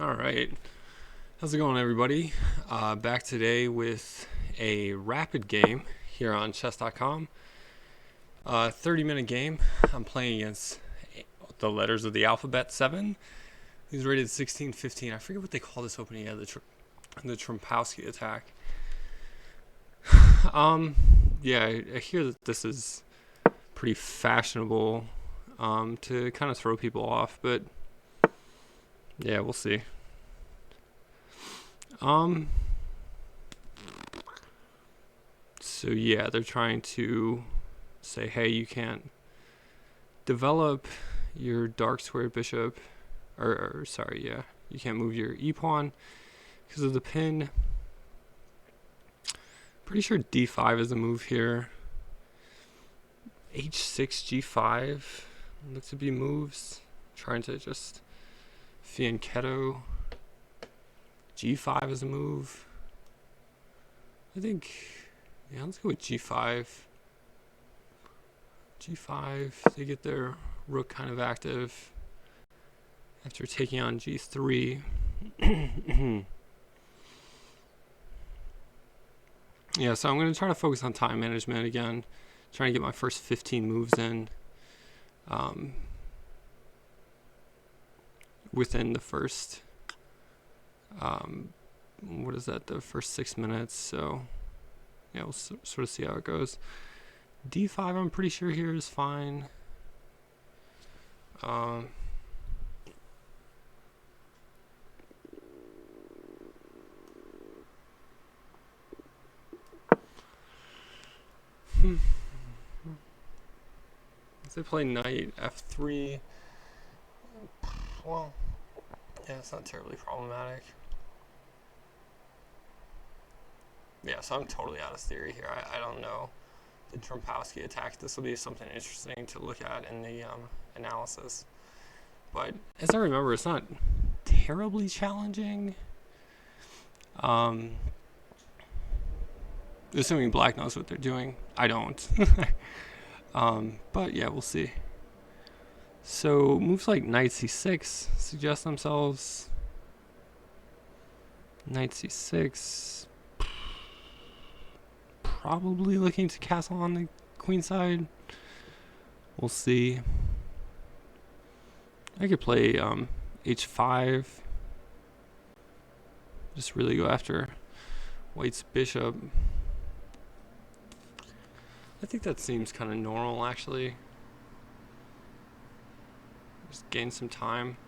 All right. How's it going, everybody? Back today with a rapid game here on chess.com. 30-minute game. I'm playing against the letters of the alphabet 7. He's rated 16-15. I forget what they call this opening. Yeah, the Trompowsky attack. Yeah, I hear that this is pretty fashionable to kind of throw people off, but yeah, we'll see. So yeah, they're trying to say, hey, you can't develop your dark square bishop, you can't move your e-pawn because of the pin. Pretty sure d5 is a move here. h6, g5 looks to be moves. Trying to just fianchetto. g5 is a move. I think, yeah, let's go with g5. g5, they get their rook kind of active after taking on g3. Yeah, so I'm going to try to focus on time management again, trying to get my first 15 moves in within the first, the first 6 minutes. So yeah, we'll sort of see how it goes. d5, I'm pretty sure here is fine. If they play knight f3, well, yeah, it's not terribly problematic. Yeah, so I'm totally out of theory here. I don't know the Trompowsky attack. This will be something interesting to look at in the analysis. But as I remember, it's not terribly challenging. Assuming black knows what they're doing. I don't. But yeah, we'll see. So moves like knight c6 suggest themselves. Knight c6. Probably looking to castle on the queen side. We'll see. I could play h5. Just really go after white's bishop. I think that seems kind of normal, actually. Just gain some time.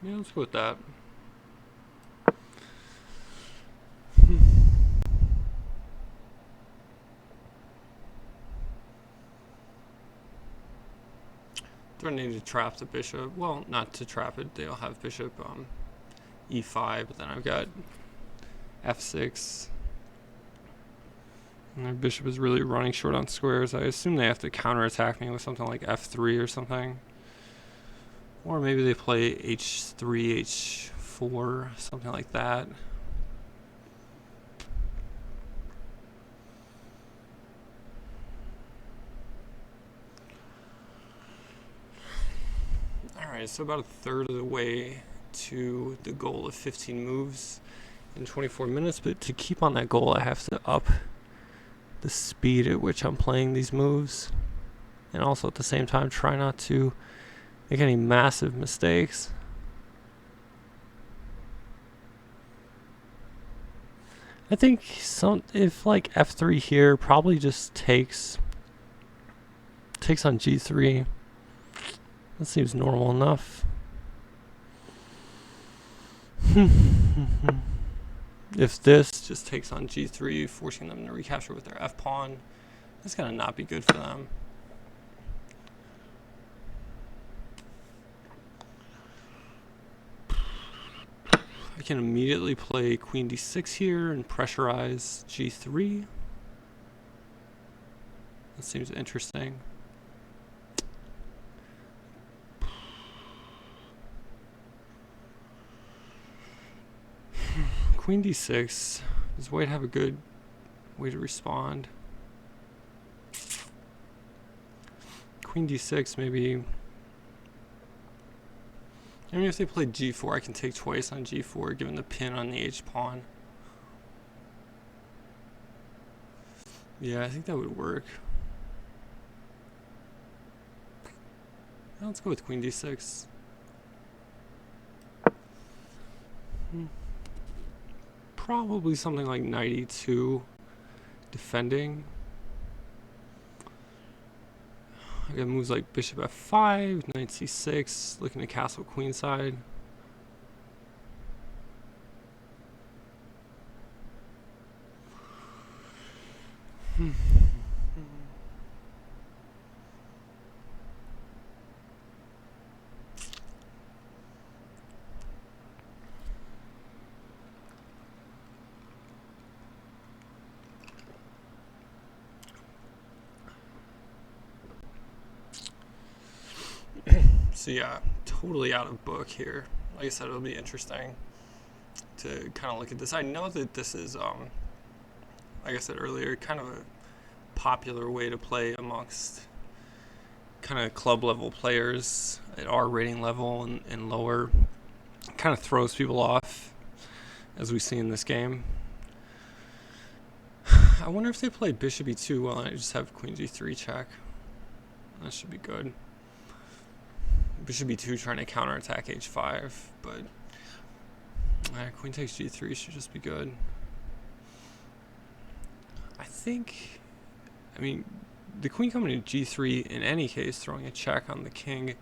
Yeah, let's go with that. Threatening to trap the bishop. Well, not to trap it. They'll have bishop e5, but then I've got f6. And their bishop is really running short on squares. I assume they have to counterattack me with something like f3 or something. Or maybe they play h3, h4, something like that. Alright, so about a third of the way to the goal of 15 moves in 24 minutes, but to keep on that goal, I have to up the speed at which I'm playing these moves, and also at the same time try not to make any massive mistakes. I think if like f3 here probably just takes on g3. That seems normal enough. If this just takes on g3, forcing them to recapture with their f-pawn, that's going to not be good for them. I can immediately play queen d6 here and pressurize g3. That seems interesting. Queen d6. Does white have a good way to respond? queen d6, maybe. I mean, if they played g4, I can take twice on g4, given the pin on the h pawn. Yeah, I think that would work. Let's go with queen d6. Probably something like knight e2, defending. I got moves like bishop f5, knight c6, looking to castle queenside. So yeah, totally out of book here. Like I said, it'll be interesting to kind of look at this. I know that this is, like I said earlier, kind of a popular way to play amongst kind of club level players at our rating level and lower. Kind of throws people off, as we see in this game. I wonder if they play bishop e2, well, I just have queen g3 check. That should be good. Bishop e2 trying to counterattack h5, but queen takes g3 should just be good. I mean, the queen coming to g3 in any case, throwing a check on the king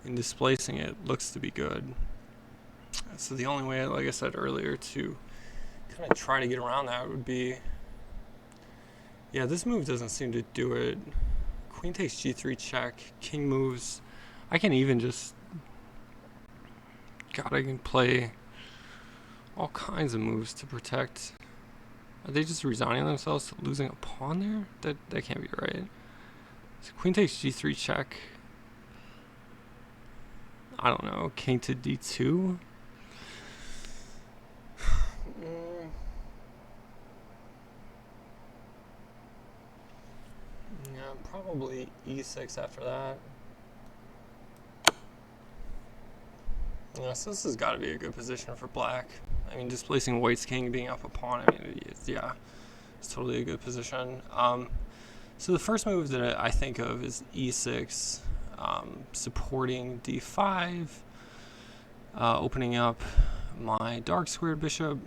and displacing it looks to be good. So the only way, like I said earlier, to kind of try to get around that would be, yeah, this move doesn't seem to do it. Queen takes g3 check, king moves. I can even just, God, I can play all kinds of moves to protect. Are they just resigning themselves to losing a pawn there? That can't be right. So queen takes g3 check. I don't know, king to d2. Yeah, probably e6 after that. Yeah, so this has got to be a good position for black. I mean, displacing white's king, being up a pawn, I mean, it's totally a good position. So the first move that I think of is e6, supporting d5, opening up my dark squared bishop.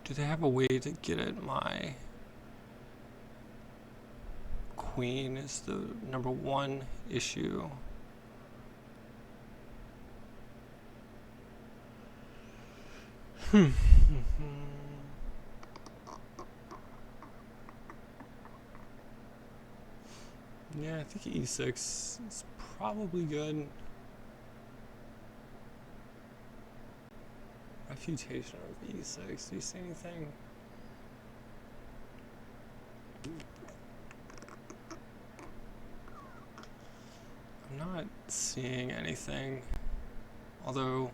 Do they have a way to get at my queen is the number one issue. Yeah, I think e6 is probably good. Refutation of e6. Do you see anything? I'm not seeing anything. Although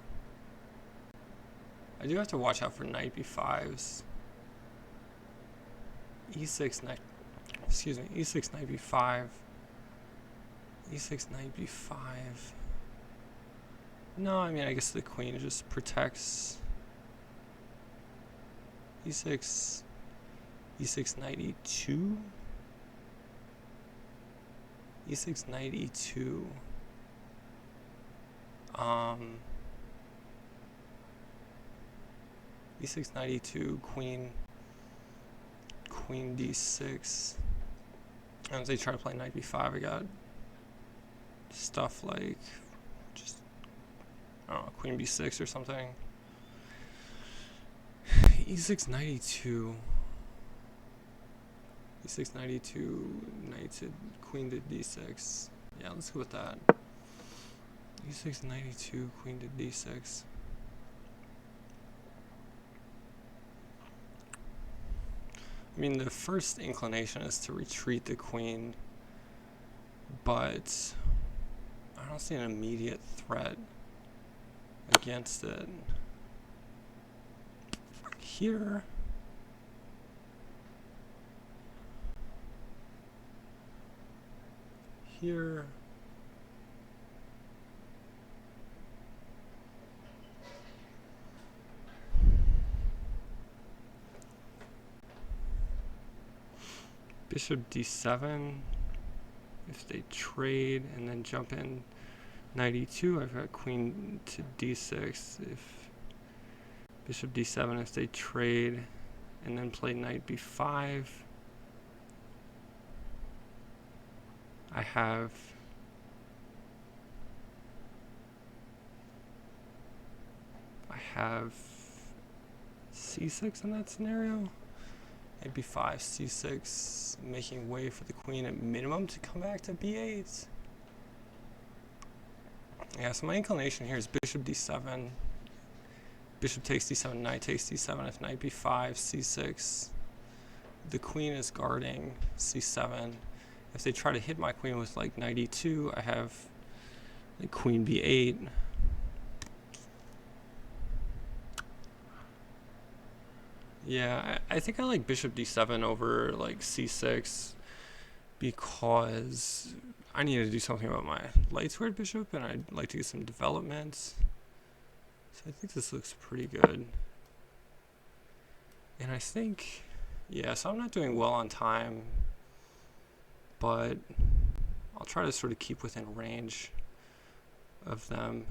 I do have to watch out for knight b5s. e6 knight, e6 knight b5. e6 knight b5. No, I mean, I guess the queen just protects. e6 knight e2. e6 knight e2. e6 knight e2, queen d6. And if they try to play knight b5, I got stuff like just, I don't know, queen b6 or something. e6 knight e2. e6 knight e2, knight to queen to d6. Yeah, let's go with that. e6 knight e2, queen to d6. I mean, the first inclination is to retreat the queen, but I don't see an immediate threat against it. Here, here. Bishop d7. If they trade and then jump in knight e2, I've got queen to d6. If bishop d7, if they trade and then play knight b5, I have c6 in that scenario. Knight b5, c6, making way for the queen at minimum to come back to b8. Yeah, so my inclination here is bishop d7. Bishop takes d7, knight takes d7. If knight b5, c6, the queen is guarding c7. If they try to hit my queen with like knight e2, I have like queen b8. Yeah, I think I like bishop d7 over like c6 because I need to do something about my light squared bishop and I'd like to get some developments. So I think this looks pretty good. And I think, yeah, so I'm not doing well on time, but I'll try to sort of keep within range of them.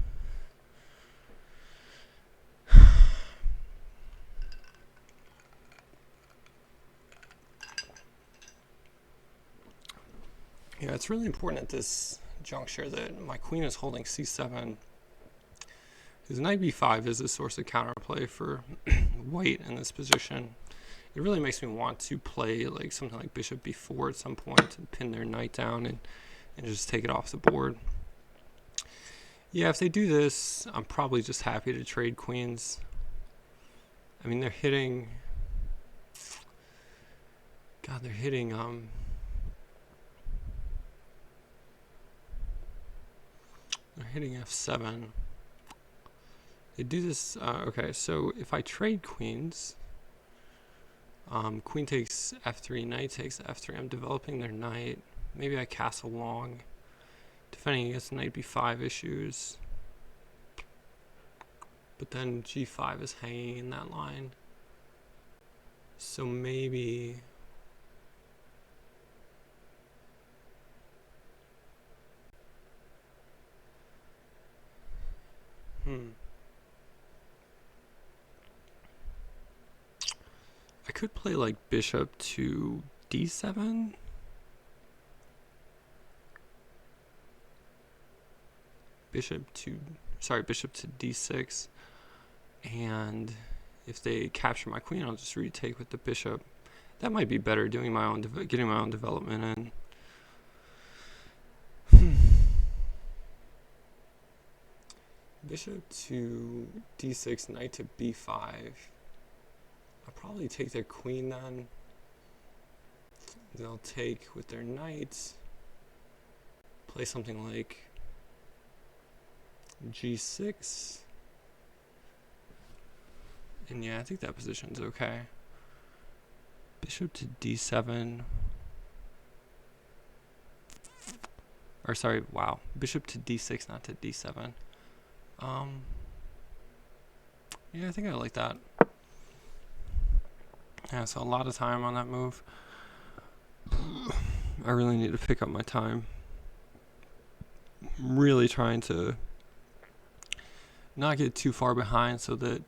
Yeah, it's really important at this juncture that my queen is holding c7, because knight b5 is a source of counterplay for white in this position. It really makes me want to play like something like bishop b4 at some point and pin their knight down and just take it off the board. Yeah, if they do this, I'm probably just happy to trade queens. I mean, they're hitting f7. They do this, okay, so if I trade queens, queen takes f3, knight takes f3, I'm developing their knight. Maybe I castle long, defending against knight b5 issues. But then g5 is hanging in that line. So maybe I could play like bishop to d7. Bishop to d6. And if they capture my queen, I'll just retake with the bishop. That might be better, doing my own, getting my own development in. Bishop to d6, knight to b5. I'll probably take their queen then. They'll take with their knight. Play something like g6. And yeah, I think that position's okay. Bishop to d7. Or sorry, wow. Bishop to d6, not to d7. Yeah, I think I like that. Yeah, so a lot of time on that move. I really need to pick up my time. I'm really trying to not get too far behind so that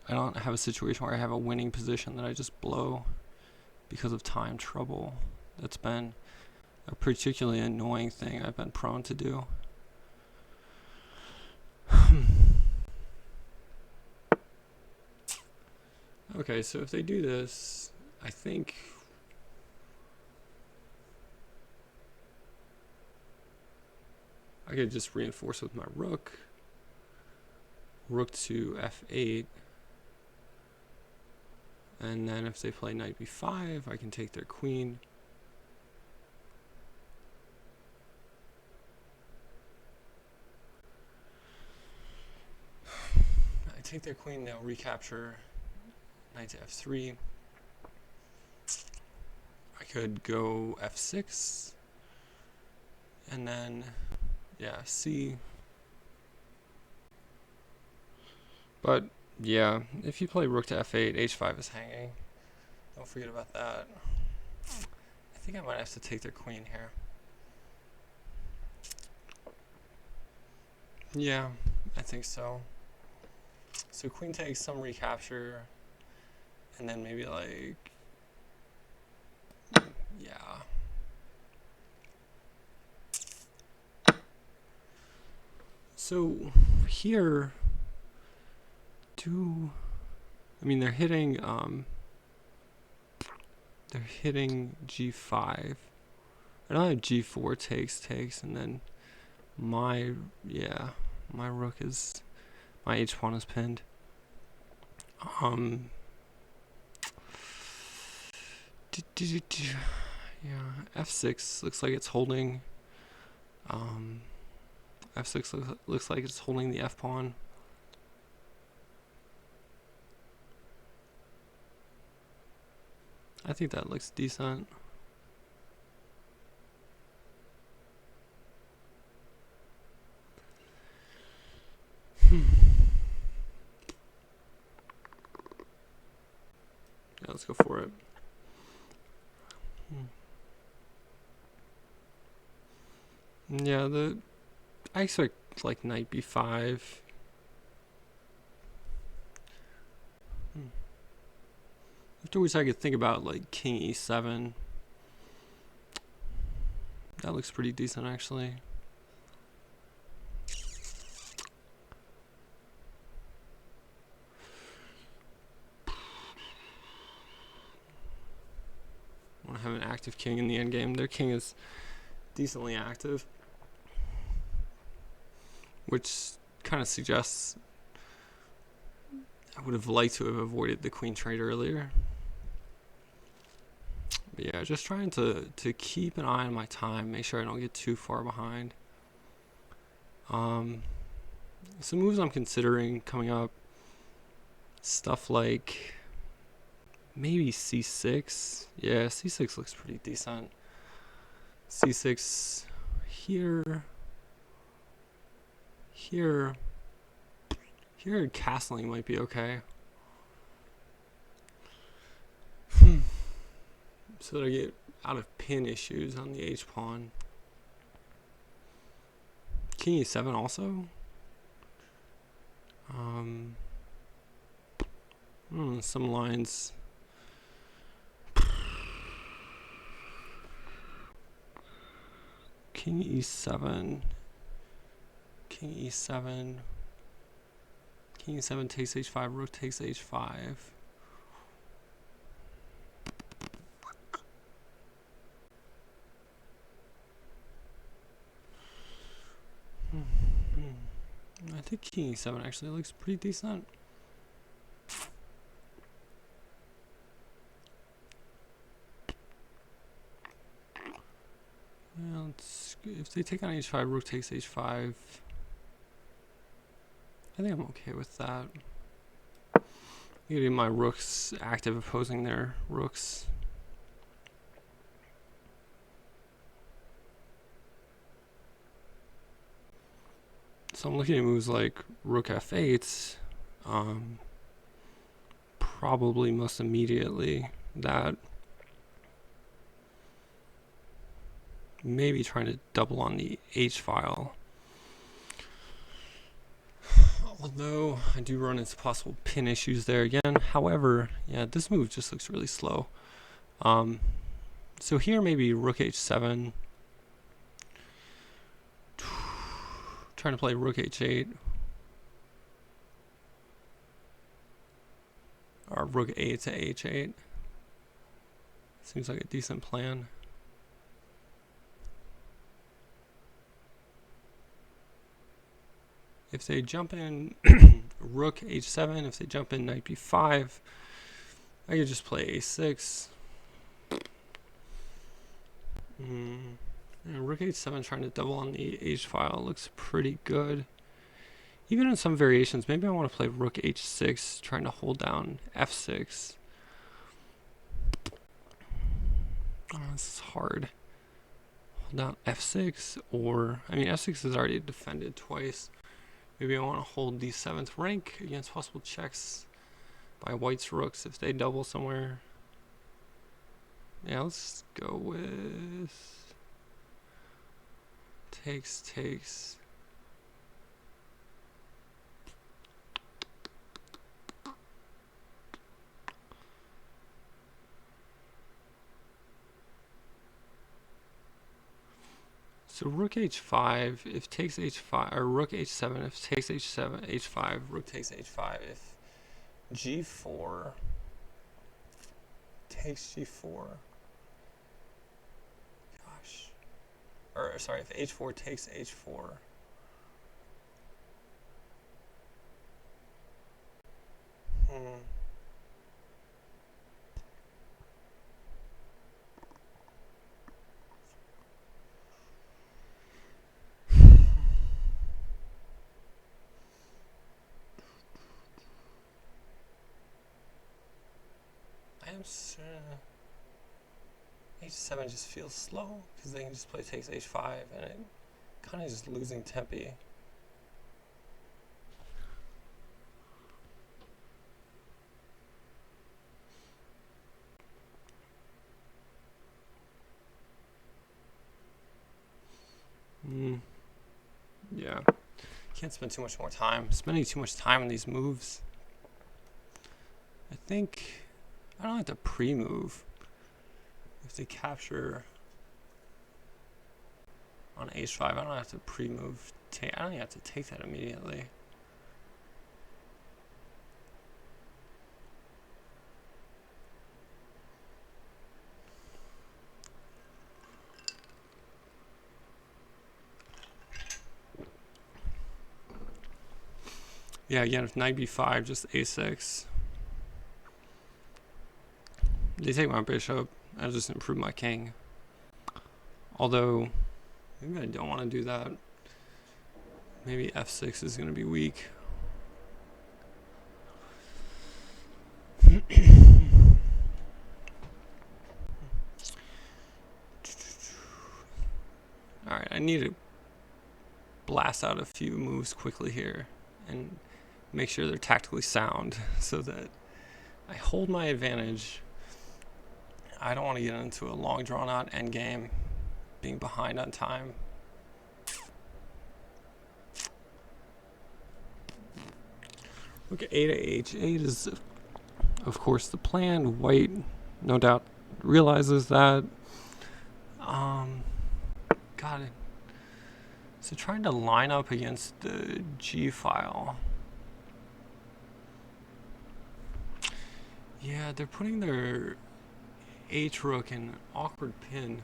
I don't have a situation where I have a winning position that I just blow because of time trouble. That's been a particularly annoying thing I've been prone to do. Okay, so if they do this, I think I could just reinforce with my rook. Rook to f8. And then if they play knight b5, I can take their queen. I take their queen, they'll recapture knight to f3. I could go f6. And then, yeah, C. But, yeah, if you play rook to f8, h5 is hanging. Don't forget about that. I think I might have to take their queen here. Yeah, I think so. So queen takes, some recapture, and then maybe like, yeah. So here, they're hitting g5. I don't have g4 takes, and then my rook is, my h pawn is pinned. Yeah, f6 looks like it's holding. F6 looks like it's holding the f pawn. I think that looks decent. Yeah, let's go for it. Yeah, I expect like knight b5. Afterwards, I could think about like king e7. That looks pretty decent, actually. I want to have an active king in the endgame. Their king is decently active, which kind of suggests I would have liked to have avoided the queen trade earlier. But yeah, just trying to keep an eye on my time, make sure I don't get too far behind. Some moves I'm considering coming up, stuff like maybe c6. Yeah, c6 looks pretty decent. c6 here, castling might be okay. So that I get out of pin issues on the h pawn. King e7 also. Some lines. King e7. King e7. King e7 takes h5. Rook takes h5. I think king e7 actually looks pretty decent. Yeah, if they take on h5, rook takes h5. I think I'm okay with that. Getting my rooks active, opposing their rooks. So I'm looking at moves like rook f8. Probably most immediately that. Maybe trying to double on the h file. Although I do run into possible pin issues there again. However, yeah, this move just looks really slow. So here maybe rook h7. Trying to play rook h8. Or rook a to h8. Seems like a decent plan. If they jump in rook h7, if they jump in knight b5, I could just play a6. Rook h7 trying to double on the h file looks pretty good. Even in some variations, maybe I want to play rook h6, trying to hold down f6. Oh, this is hard. hold down f6, or I mean f6 is already defended twice. Maybe I want to hold d7 to rank against possible checks by white's rooks if they double somewhere. Yeah, let's go with takes. So rook h5 if takes h5, or rook h7 if takes h5, rook takes h5 if g4 takes g4. Gosh. Or sorry, if h4 takes h4. H7 just feels slow because they can just play takes h5 and it kind of just losing tempi. Yeah, can't spend too much more time. Spending too much time on these moves. I think I don't have to pre-move. If they capture on h5, I don't have to pre-move. I don't even have to take that immediately. Yeah, again, if knight b5, just a6. They take my bishop, I just improve my king. Although, maybe I don't want to do that. Maybe f6 is going to be weak. Alright, I need to blast out a few moves quickly here and make sure they're tactically sound so that I hold my advantage. I don't want to get into a long drawn out endgame being behind on time. Look at a to h8 is of course the plan. White no doubt realizes that. Got it. So trying to line up against the G file. Yeah, they're putting their H rook in an awkward pin.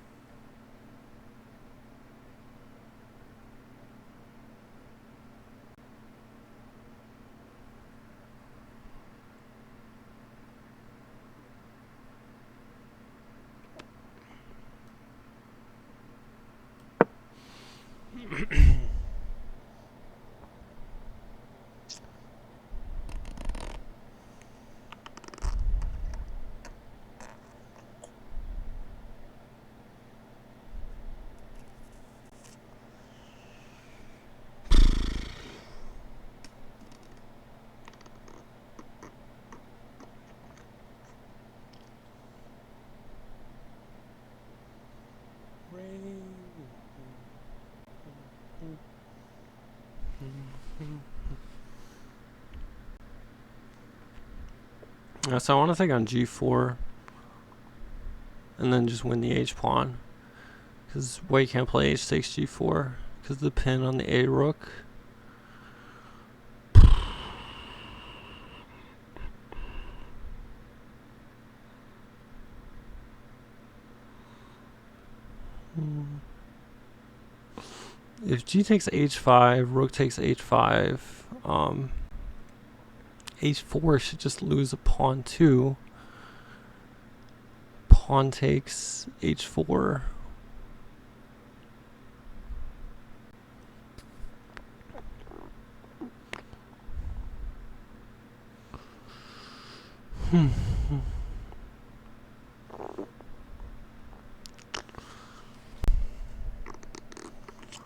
So I want to take on g4 and then just win the h pawn, because white can't play h takes g4 because of the pin on the a rook. If g takes h5, rook takes h5, h4 should just lose a pawn too. Pawn takes h4.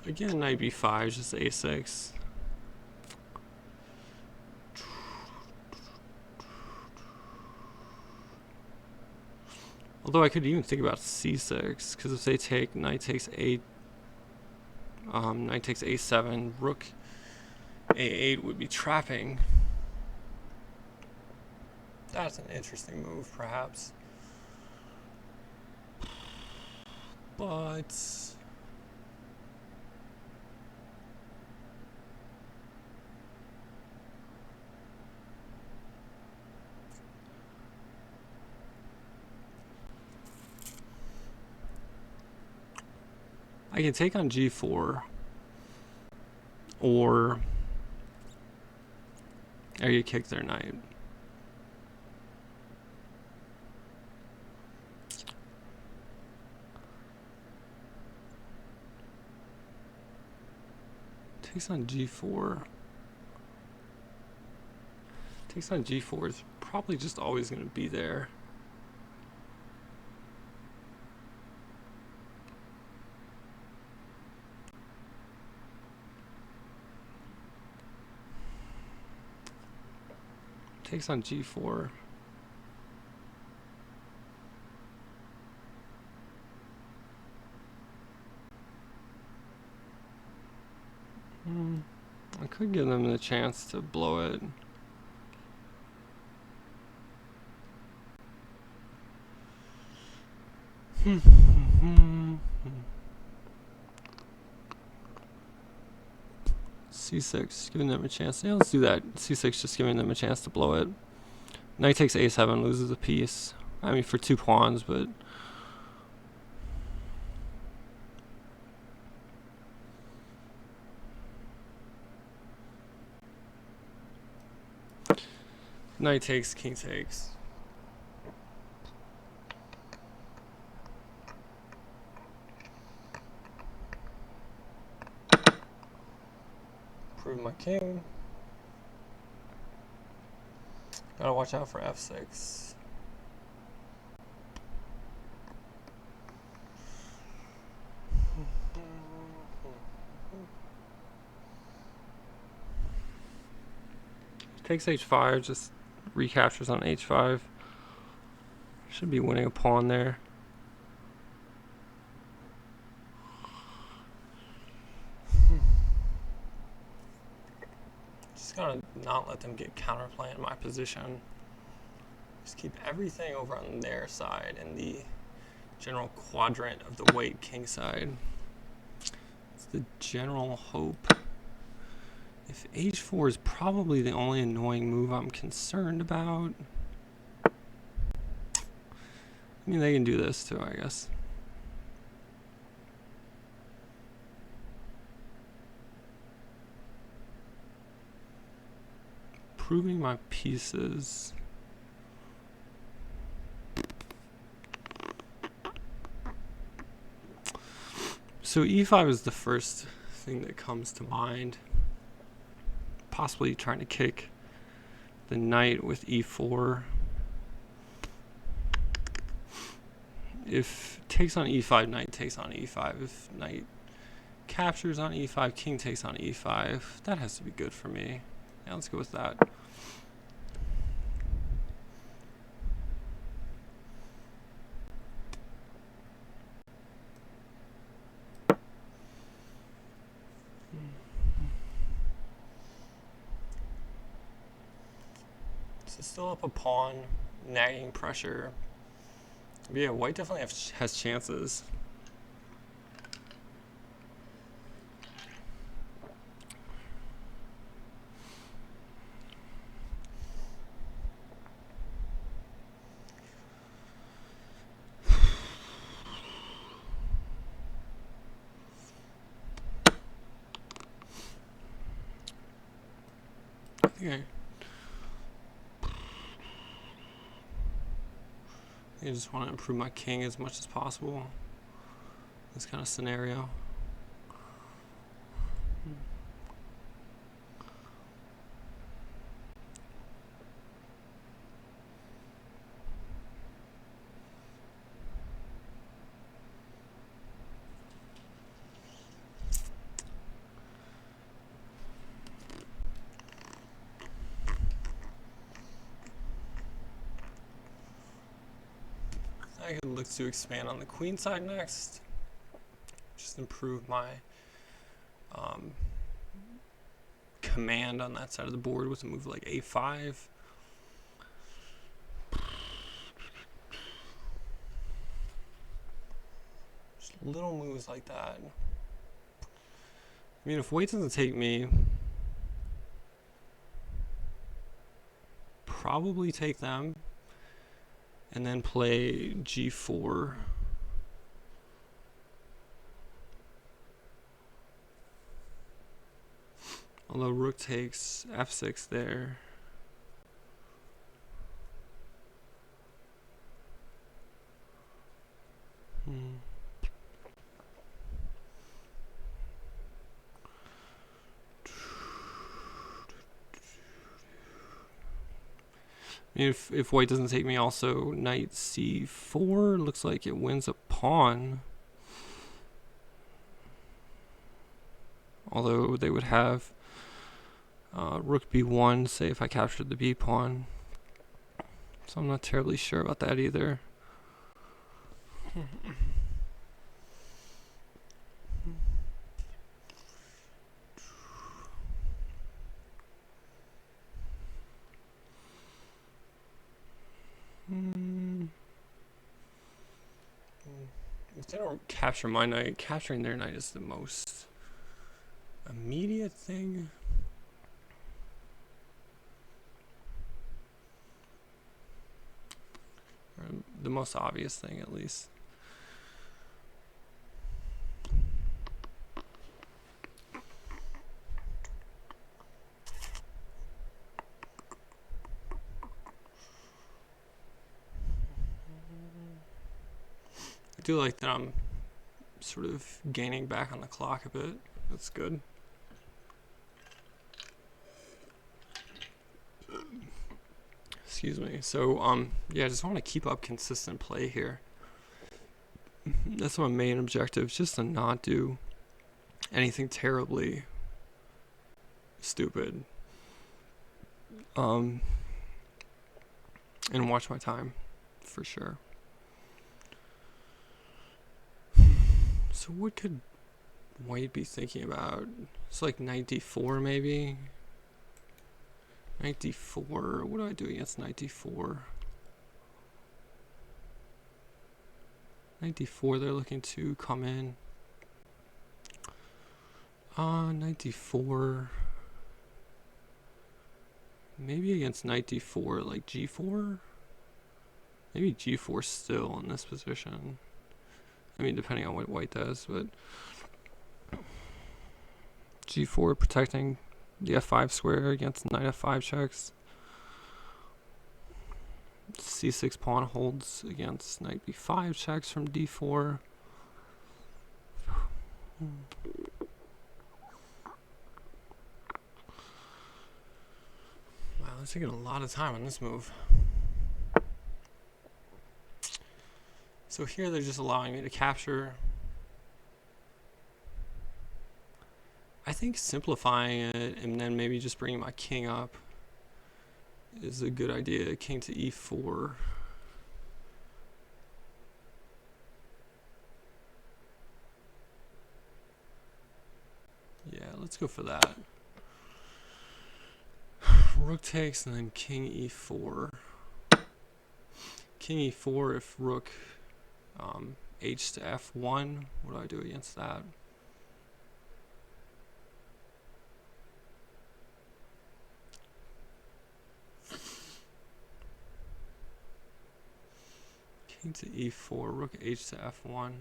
Again, knight b5, just a6. Although I could even think about c6, because if they take, knight takes a, knight takes a7, rook a8 would be trapping. That's an interesting move, perhaps. But I can take on g4, or you kick their knight. Takes on g4. Takes on g4 is probably just always going to be there. Takes on g4. I could give them the chance to blow it. c6, giving them a chance. Yeah, let's do that. c6, just giving them a chance to blow it. Knight takes a7, loses a piece. I mean, for 2 pawns, but knight takes, king takes. Prove my king. Gotta watch out for f6. Takes h5, just recaptures on h5. Should be winning a pawn there. Just gotta not let them get counterplay in my position. Just keep everything over on their side in the general quadrant of the white king side. It's the general hope. If h4 is probably the only annoying move I'm concerned about. I mean, they can do this too, I guess. Proving my pieces. So e5 is the first thing that comes to mind. Possibly trying to kick the knight with e4. If takes on e5, knight takes on e5. If knight captures on e5, king takes on e5, that has to be good for me. Yeah, let's go with that. So still up a pawn, nagging pressure. But yeah, white definitely has chances. Okay. I just want to improve my king as much as possible. This kind of scenario. look to expand on the queen side next. Just improve my command on that side of the board with a move like a5. Just little moves like that. I mean, if white doesn't take me, probably take them and then play g4. Although rook takes f6 there. If white doesn't take me, also knight c4 looks like it wins a pawn. Although they would have rook b1, say if I captured the b pawn. So I'm not terribly sure about that either. If they don't capture my knight, capturing their knight is the most immediate thing. Or the most obvious thing, at least. I do like that I'm sort of gaining back on the clock a bit. That's good. Excuse me. So, yeah, I just want to keep up consistent play here. That's my main objective, just to not do anything terribly stupid. And watch my time, for sure. So what could white be thinking about? It's like knight d4 maybe? Knight d4, what do I do against knight d4? Knight d4, they're looking to come in. Knight d4. Maybe against knight d4, like g4? Maybe g4 still in this position. I mean, depending on what white does, but g4 protecting the f5 square against knight f5 checks. c6 pawn holds against knight b5 checks from d4. Wow, that's taking a lot of time on this move. So here they're just allowing me to capture. I think simplifying it and then maybe just bringing my king up is a good idea. King to e4. Yeah, let's go for that. Rook takes and then king e4. King e4 if rook h to f1. What do I do against that? King to e4, rook h to f1.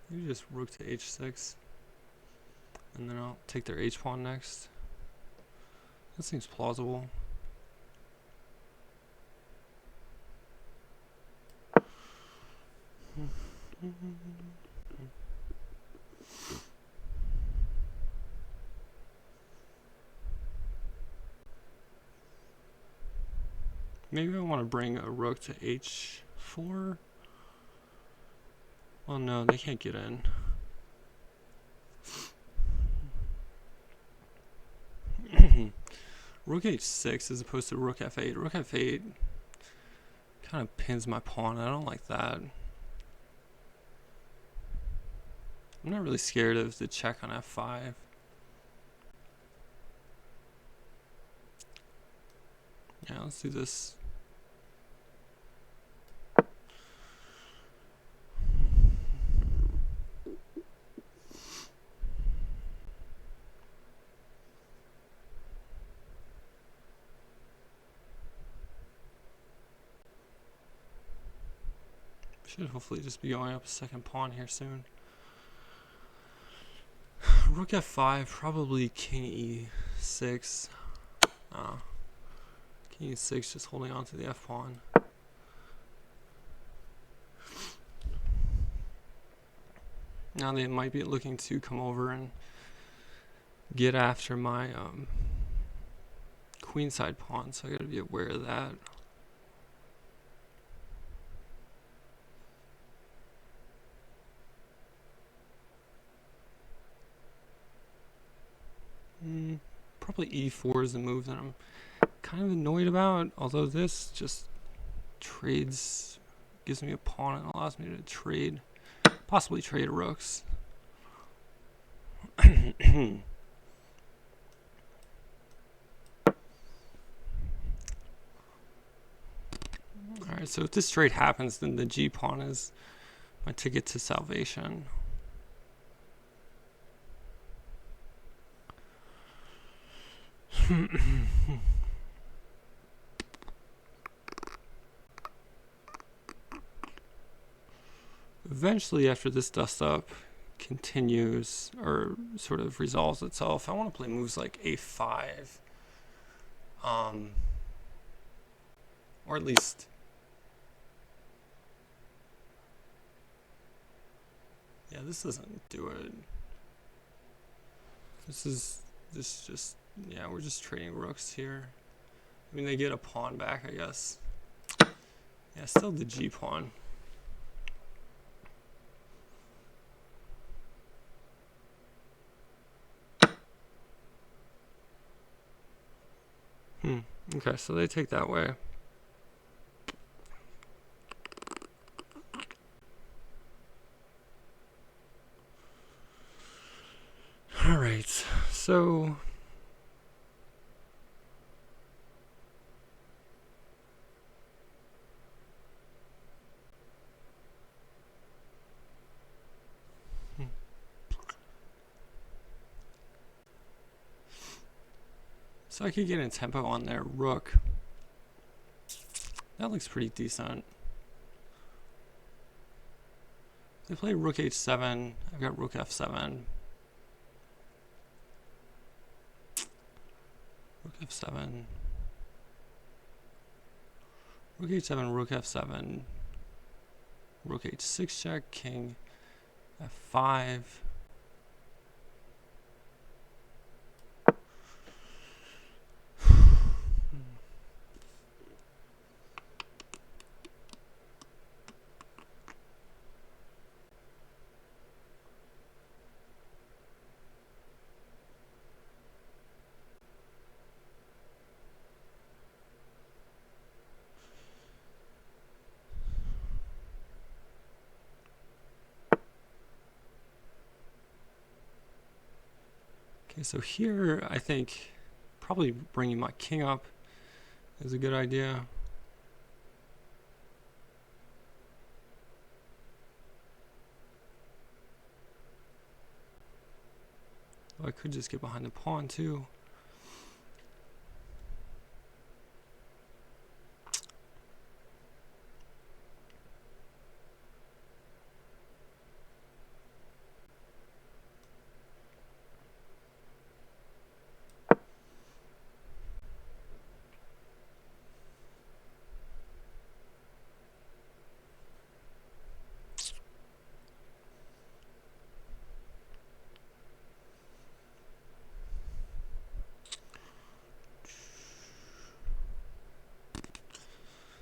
Maybe just rook to h6. And then I'll take their h pawn next. That seems plausible. Maybe I want to bring a rook to h4. Well, no, they can't get in. rook h6 as opposed to rook f8. Rook f8 kind of pins my pawn. I don't like that. I'm not really scared of the check on f5. Yeah, let's do this. Should hopefully just be going up a second pawn here soon. Rook f5, probably king e6. King e6, just holding on to the f pawn. Now they might be looking to come over and get after my queenside pawn, so I gotta be aware of that. Probably e4 is the move that I'm kind of annoyed about, although this just trades, gives me a pawn and allows me to trade, possibly trade rooks. Alright, so if this trade happens, then the g pawn is my ticket to salvation. Eventually, after this dust up continues or sort of resolves itself, I want to play moves like a5, or at least this doesn't do it. We're just trading rooks here. I mean, they get a pawn back, I guess. Yeah, still the g pawn. Okay, so they take that way. Alright, so I could get in tempo on their rook. That looks pretty decent. They play rook h7. I've got rook f7. Rook f7. Rook h7, rook f7. Rook h6 check, king f5. Okay, so here I think probably bringing my king up is a good idea. Oh, I could just get behind the pawn too.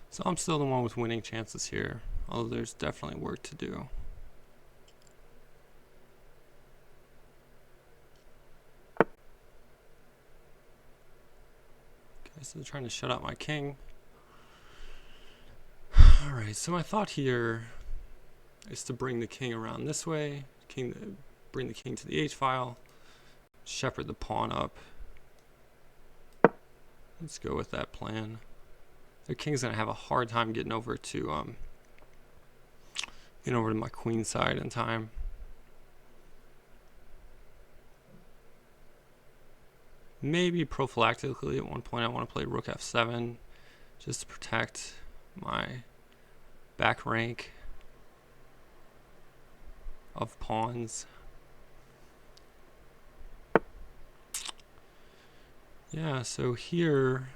So I'm still the one with winning chances here, although there's definitely work to do. So they're trying to shut out my king. Alright, so my thought here is to bring the king around this way, bring the king to the h-file, shepherd the pawn up. Let's go with that plan. The king's gonna have a hard time getting over to my queen side in time. Maybe prophylactically at one point I want to play rook f7 just to protect my back rank of pawns. Yeah, so here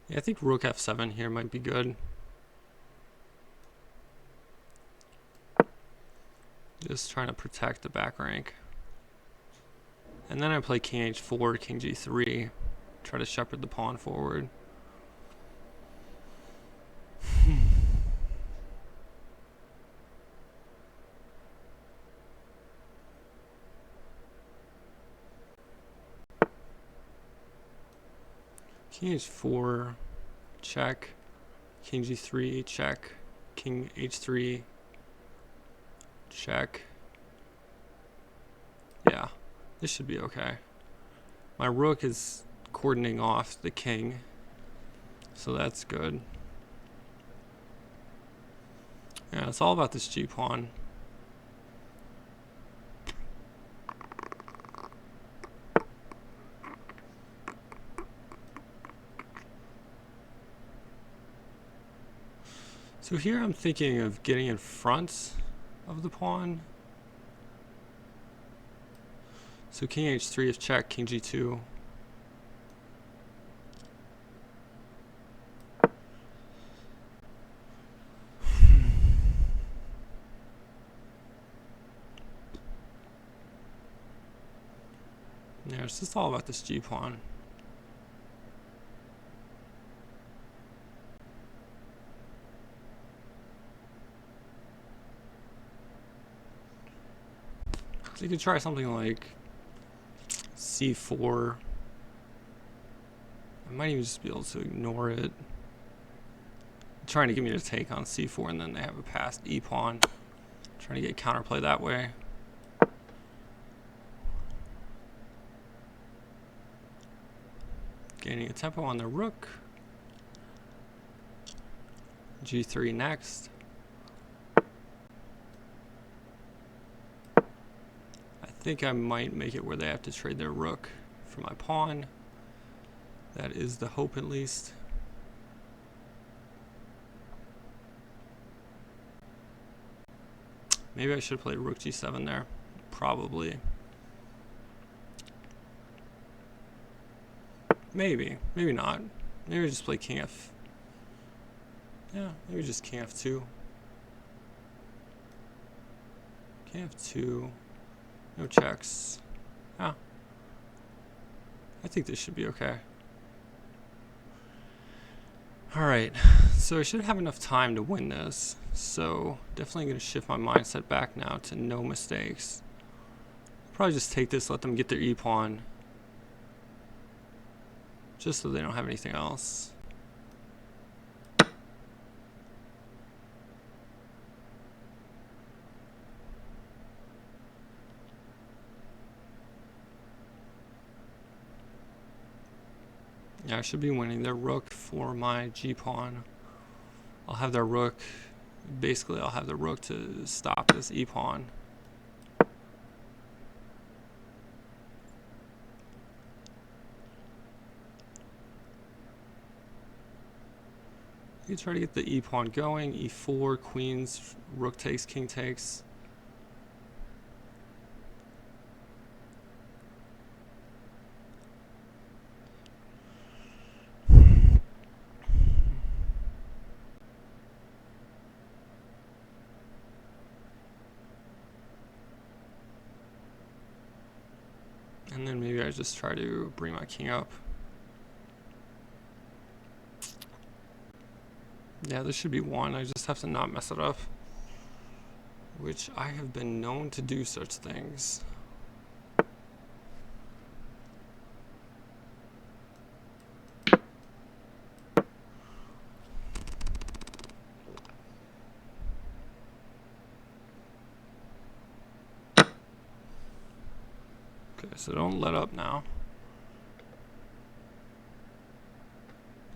yeah, I think rook f7 here might be good. Just trying to protect the back rank. And then I play king h4, king g3, try to shepherd the pawn forward. King h4, check, king g3, check, king h3, check. Yeah, this should be okay. My rook is cordoning off the king, so that's good. Yeah, it's all about this g-pawn. So here I'm thinking of getting in front of the pawn. So king h3 is check, king g2. Yeah, it's just all about this g-pawn. So you could try something like c4. I might even just be able to ignore it. Trying to get me to take on c4, and then they have a passed e-pawn. Trying to get counterplay that way. Gaining a tempo on the rook. g3 next. I think I might make it where they have to trade their rook for my pawn. That is the hope, at least. Maybe I should play rook g7 there. Probably. Maybe. Maybe not. Maybe just play king f. Yeah, maybe just king f2. King f2. No checks. Yeah. I think this should be okay. Alright, so I should have enough time to win this. So definitely going to shift my mindset back now to no mistakes. Probably just take this, let them get their e-pawn. Just so they don't have anything else. Yeah, I should be winning their rook for my g-pawn. I'll have their rook, basically I'll have the rook to stop this e-pawn. You try to get the e-pawn going, e4, queens, rook takes, king takes. And then maybe I just try to bring my king up. Yeah, this should be 1. I just have to not mess it up. Which I have been known to do such things. Okay, so don't let up now.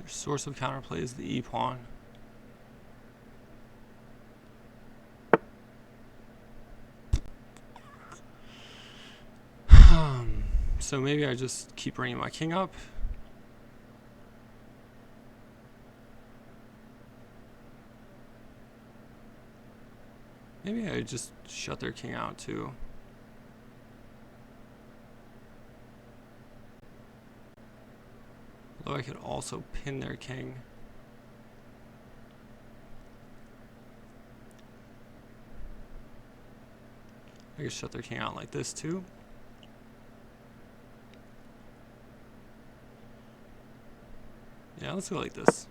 Their source of counterplay is the e-pawn. So maybe I just keep bringing my king up. Maybe I just shut their king out too. Although I could also pin their king. I could shut their king out like this too. Yeah, let's go like this.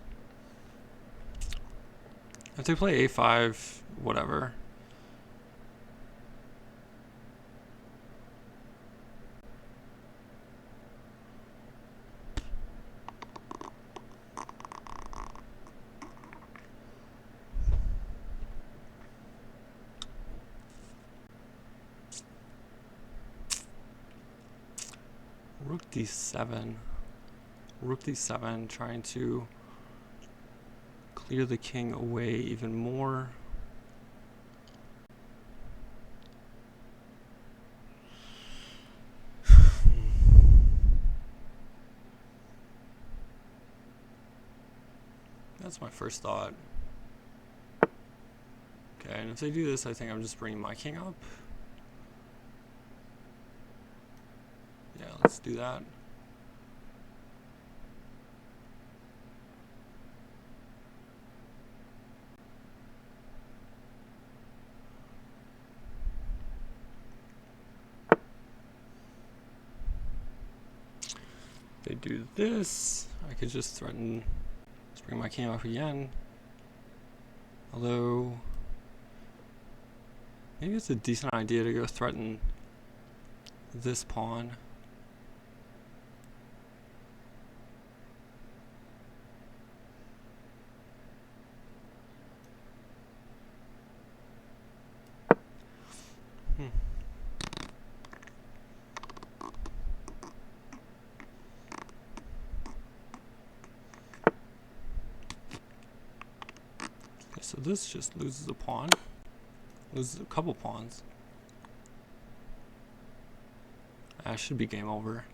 If they play a5, whatever. Rook d7. Rook d7, trying to clear the king away even more. That's my first thought. Okay, and if they do this, I think I'm just bringing my king up. Yeah, let's do that. They do this, I could just threaten, let's bring my king up again. Although, maybe it's a decent idea to go threaten this pawn. So this just loses a pawn, loses a couple pawns. That should be game over.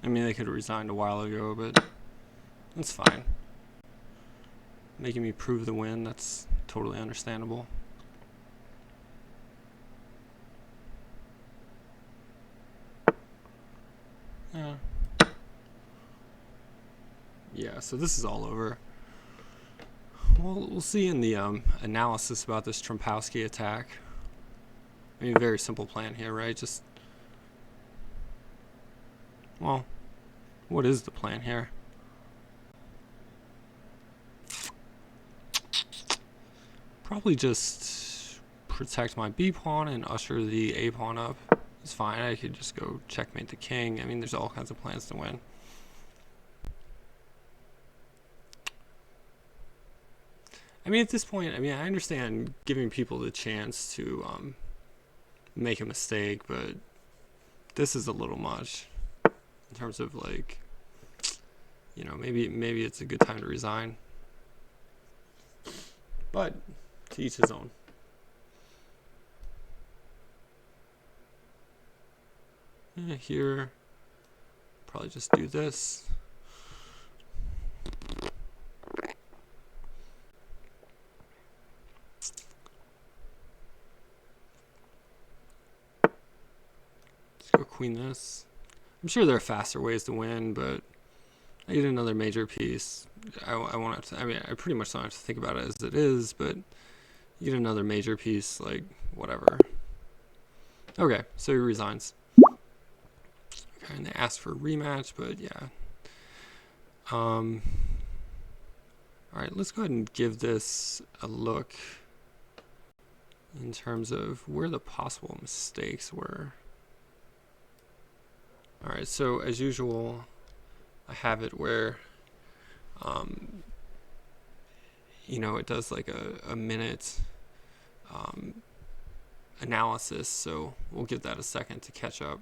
I mean, they could have resigned a while ago, but that's fine. Making me prove the win, that's totally understandable. Yeah, so this is all over. Well, we'll see in the analysis about this Trompowsky attack. I mean, very simple plan here, right? Just, well, what is the plan here? Probably just protect my B pawn and usher the A pawn up. It's fine. I could just go checkmate the king. I mean, there's all kinds of plans to win. I mean, at this point, I mean, I understand giving people the chance to make a mistake, but this is a little much in terms of, like, you know, maybe it's a good time to resign. But to each his own. Yeah, here, probably just do this. Go queen this. I'm sure there are faster ways to win, but I get another major piece. I won't have to, I mean, I pretty much don't have to think about it as it is, but you get another major piece, like, whatever. Okay, so he resigns. Okay, and they asked for a rematch, but yeah. All right, let's go ahead and give this a look in terms of where the possible mistakes were. All right, so as usual, I have it where, it does like a minute analysis, so we'll give that a second to catch up.